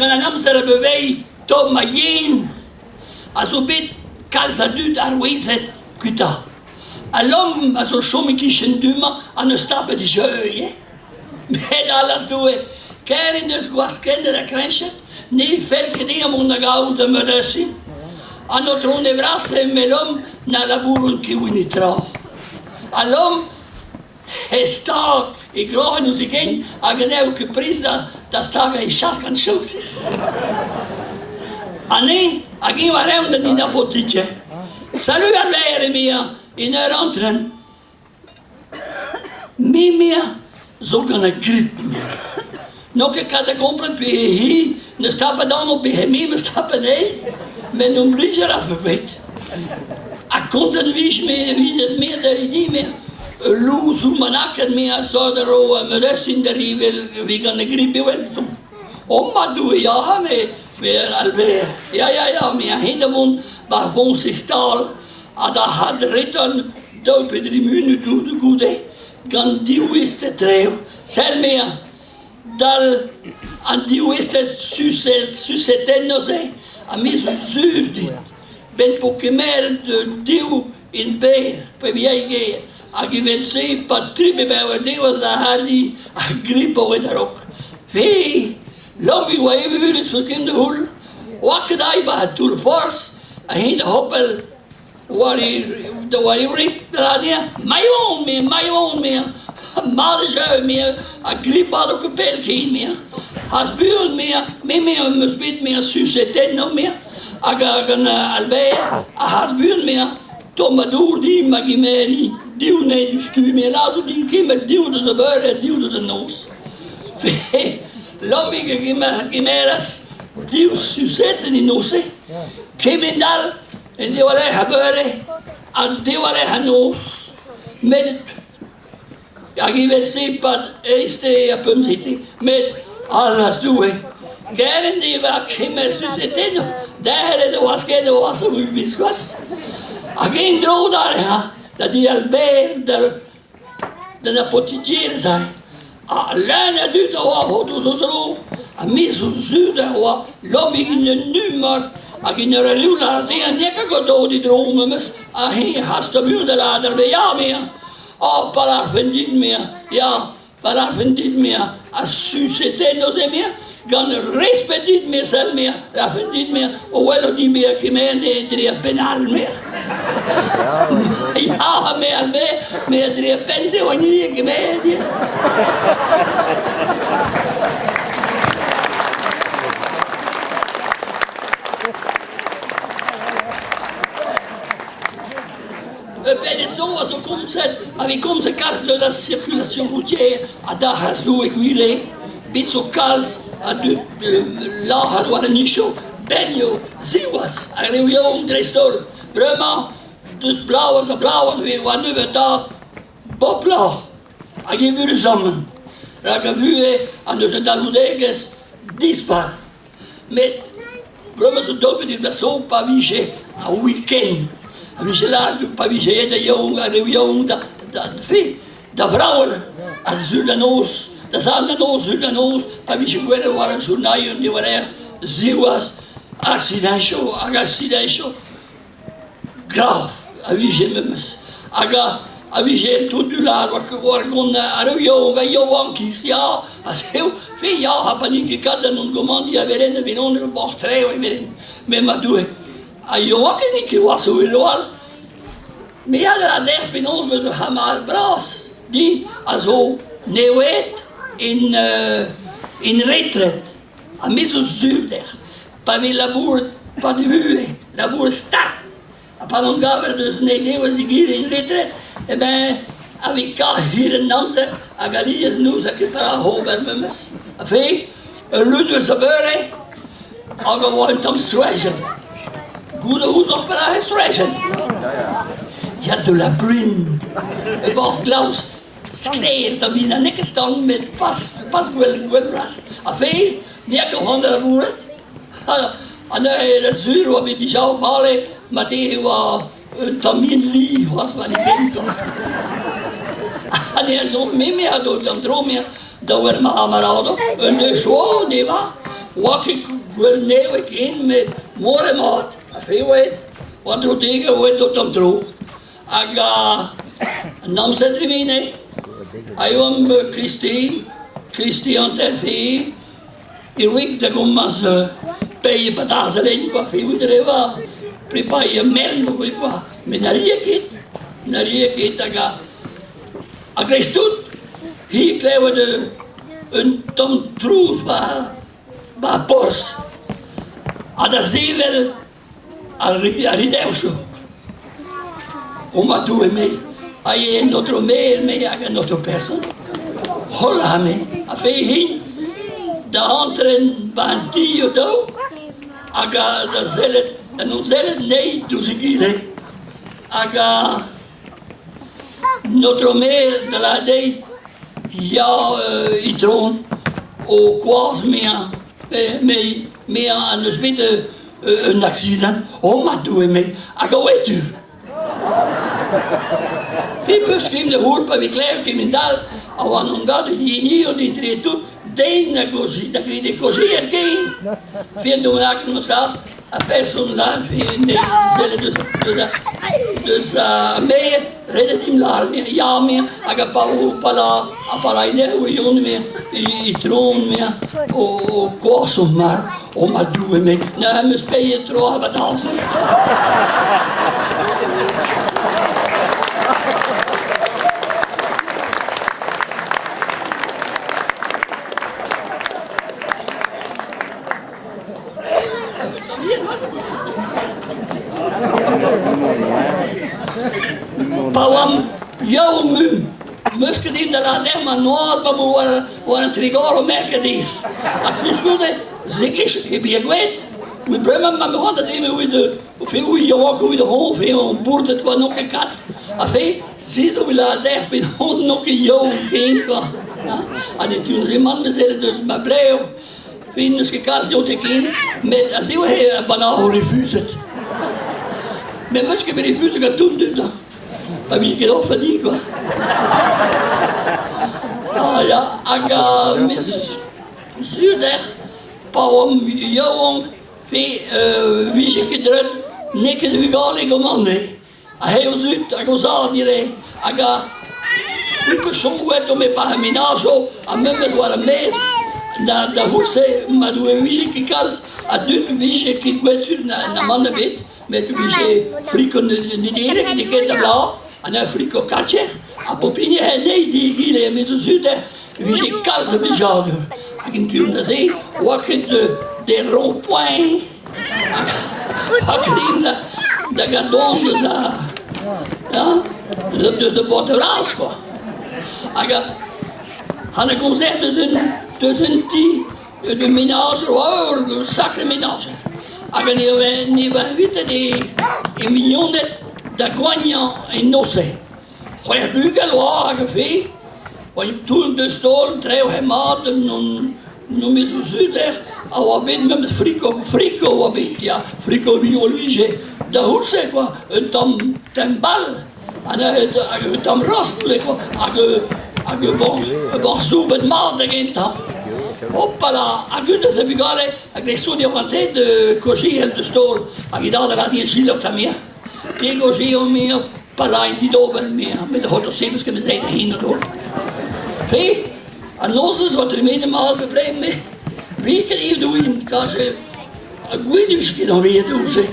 quand un homme se réveille, tombe à yin, à son bête, calce à deux d'arrouizet, cuita. À l'homme, à son chôme qui chène duma, à ne stappe de jeu, mais dans las doué, car in dus guasken de la cranchet, ne fait que dire mon agau de me dessin. À notre on est brasse, mais l'homme n'a la bourre qui winitra. À l'homme, Stag, ik geloof nu ze geen, als je nou prijs dat Stag een chas kan schoten. En nee, als je maar hem dan in dat potje. Salut à l'air, mia, in een rentren. Mia, zo kan een grip. Nog een kan de compren bij hier, dan stappen dan op bij hem, maar stappen nee, met een bliezer afgewet. Ik kon het wie is meer dan die meer. Lu su manaken mea sodero me resin de rivel vi kan gripe weltum. Omma du ja me albe. Ja me hindemon ba von sistal ada had return do pe 3 minuten de goede kan die wiste treo. Sel mea dal an die wiste suseteno se a mis zuurdit. Ben pokemer de diu in beer pe viege. Als je weet zien, Patrick bij wat ding was, dan had hij een griep met haar ook. Vee, lang wie wij weer is voor de hoel. Wat kan hij bij het toer fors? En hij de hoppel, waar hij riep, dan had hij, mij woon meer. Maar is uit meer, een griep had ook een pelkien meer. Als buren meer, moest niet meer suceten nog meer. Als een alweer, als buren meer. Tomadour die magimeri, dieu ne du stu, mais là où din qui me dieu de se beurre, dieu de se nos. L'homme qui meras, dieu sucette ni nose, qui mendal, et dieu allait à beurre, et dieu allait à nos. Mais, arrivé si pas, este a peu city, mais, allas due. Garen die va qui me sucette, daar de waske de was op biscuits. Geen droog daar, dat die alweer de apothetier zijn. Alleen het doet wat zo, en mis zuiden wat, loop ik in de nummer, als ik naar de laat zien, en ik ga door die dromen mis, en hier haast de buur de lader bij ja meer. Oh, para vendit meer, ja, para vendit meer, als suceten no se meer. Gan respectiert meer zelf meer, dat vindt niet meer, hoewel die meer gemeente drie penal meer. Ja, meer drie pensen wanneer je gemeente. Zoals on komt avec onze casse de la circulation routière, à Dahas d'eau et cuiré, bitso calce. Là, het waren niet zo. Benjo, Ziwas, en Reunion, Dresdor. Vraiment, dus blauw, we waren nu daar. Bopla, en je vuur samen. Dat je vuur, en dus een daludeges, dispar. Met, vraiment zo dope, die was zo pavige, een weekend. En we zullen pavige, de jongen, en Reunion, de vrouwen, en ze zullen ons. Dat zijn de ons, maar wie ze waren journalen, die waren ziwas, accidentio, graaf, en wie ze met ons. En wie ze toen du laat, waar kon Johankies, ja, als heel veel jaar hebben niet gekend en ongeman die hebben in de onder een bocht rijden, met maar doen. En Johankies niet was zo wel. Maar ja, dat echt bij ons met zo'n hammer braas, die also ne weet. In retraite, à maison zuider, pas de labour, pas de vue, labour start. À pas de gars, dus nee, die was hier in retraite. Eh ben, avec hier en dansen, à Galias nous, à Kipara, Hober, Mummes. Enfin, l'une se beurre, à gewoon tam stretchen. Goede hoes op para stretchen. Il y a de la brune. Et bon, Klaus. Skreer dat we naar niks staan met pas gwelras. Afei, niet een honderd woord. En de zuur wat we die zou halen, maar die was een tamin lief was wat ik denk. En hij zo mee door dan droom je dat we maar amarado. En de show die was, wat ik wil nemen in met mooie maat. Veel weet, wat er tegen weet tot hem droog. Ik nam ze er mee, nee. Hij was Christian Tervee. Ik weet dat ik maar bij je pataas erin kwam. Ik weet er even. Prepare je merken, weet je. Met een riekit. Ik reis toen. Hier krijgen we een Tom Troes bij Pors. Dat zie je wel. Arrideusje. Wat doen we mee? Als je nog meer mee, ik nog een persoon. Holla mee. Als je heen, de hand erin bij een tio toe. Ik dan zal het, en dan zal het nee, dus ik hier. Ik nog meer, de laat ja, itroon, o kwaas meer aan de zwitten een accident. Wat doen we mee? Ik ga weet u. Wie beschrijft de hoorpa, wie klein in dal, en wanneer dat je niet die treedt doet, dan krijg je così ergeen. Vier doen we nog staan, een persoon daar, dus meer, redden die laar meer, ja meer, ik heb pala idee hoe je meer, je troon meer, o kosom maar, wat doen we mee? Nou, we spelen trouw, wat als. Pawam jouw mum. Misschien die dat alleen maar nooit, maar een trigoro merken die. Dat is goed, hè. Zeker, heb je weet. We brengen maar gewoon dat even hoe je walkt, hoe de hond, hoe boert het, wat nog een kat. Enfin, zie zo wil ik echt bij hond nog een jouw geen kan. En toen zei man, we zeiden dus maar blij op. Vind dus gekast jou te kind, met als je banaan refuse. Met misschien bij refuse gaat doen dan. Maar wie ik het verdient qua. Ja, ik mis zuurdag, pauwam jouw wie je gedrukt, niks de wigalig om aan nee. Hij was uit, ik was aan die rij. Ik persoon werd om mijn paginazo, en members waren mee. Dat hoort ze, maar toen wie je kans, het doet wie je kwetsur naar mannen weet, met wie je frikken niet eerlijk, die kent blauw. En een frikko katje, een popine, nee, die hier met zo'n zuiden, wie je kan ze bezouden. Ik natuurlijk dat zei, wat je de rond-point, wat je dat gaat doen, dus ja, dus de boterhaas gewoon. En ik kon zeggen, tussen die, de menage, een sacre menage. Ik niet weten, die miljoenen. Da guagna in nosse. Gooi je bugel wagen vee. Want toen de stoel trouw hij maten non meer zo zuidig. En wat ben met frico wat ben ja frico biologie. Dat hoort ze qua een tambal. En het tam rastelijk wat. Een soep met maten in tam. Hoppala, ik heb begaren. Ik kreeg zo die van tijd de cogie de stoel. En ik dacht dat die een ziel op dat meer. Tego zie je meer, palain die doben meer, met de hotelsebels kunnen zijn heen en door. Hey, en ons is wat er minimaal probleem mee. Wie kan hier doen, kan ze, ik weet niet misschien nog weer doen ze.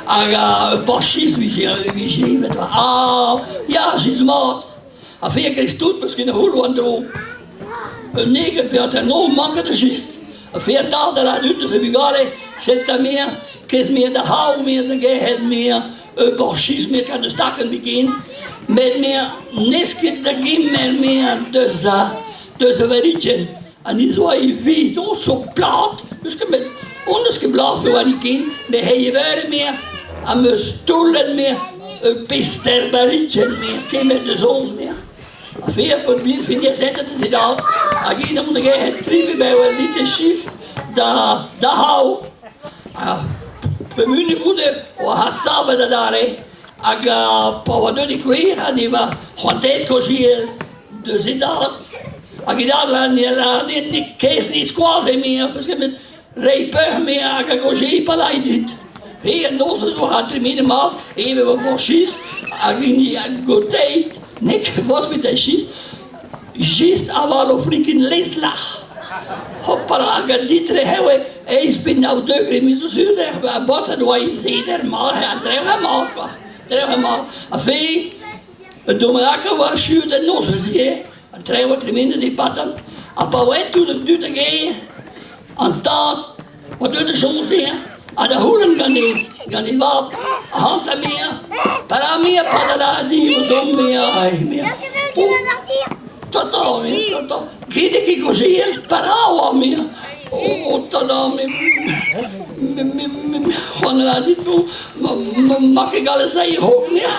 Een pasjes, wie je met wat, ja, ze is maat. En veel keer is het misschien een hoel aan de een negen per en nog makkelijk de gist. En veel dagen dat uit, dus heb ik al zet daar meer, kies meer de hou meer, de geheid meer. Borgjes meer kan de stakken beginnen. Met meer niske de gimmer meer tussen verietjen. En die zo wie dan zo plat. Dus ik met ondergeblazen waar ik in. Met hij waren meer. En mijn stoelen meer. Een pister verietjen meer. Geen met de zons meer. Veel probeer vind je zetten te zitten. En ik dan moet ik het trippen bij een litte schist. Dat hou. We moeten goed, we hadden samen daar, hè. Ik wat doe ik weer, en die was gewoon tijd kozier, dus ik dacht, ik dacht, die kees niet squazen meer, misschien Rijper meer, ik così palai dit. Hier, nog zo had er minimaal, even wat borsjes, niet goed tijd, niks was met de schist. Just avalo freaking leslag. Hoppala, ik had dit hebben, hij spint nou deuker met zo'n zuur, botten, waar je ziet er, maar hij treft hem al. Enfin, het doet me lekker wat zuur de nossen, zie je. En treft wat er minder die patten. En pauwet doet het te gaan. En dan, wat doet de soms meer? En de hoelen gaan niet op. Hand en meer. Para meer, para die we zo meer. Totaal meer, totaal. Giet ik così, para meer. Oh, totaal meer. Wanneer dit doe, mag ik alles zeggen ook meer.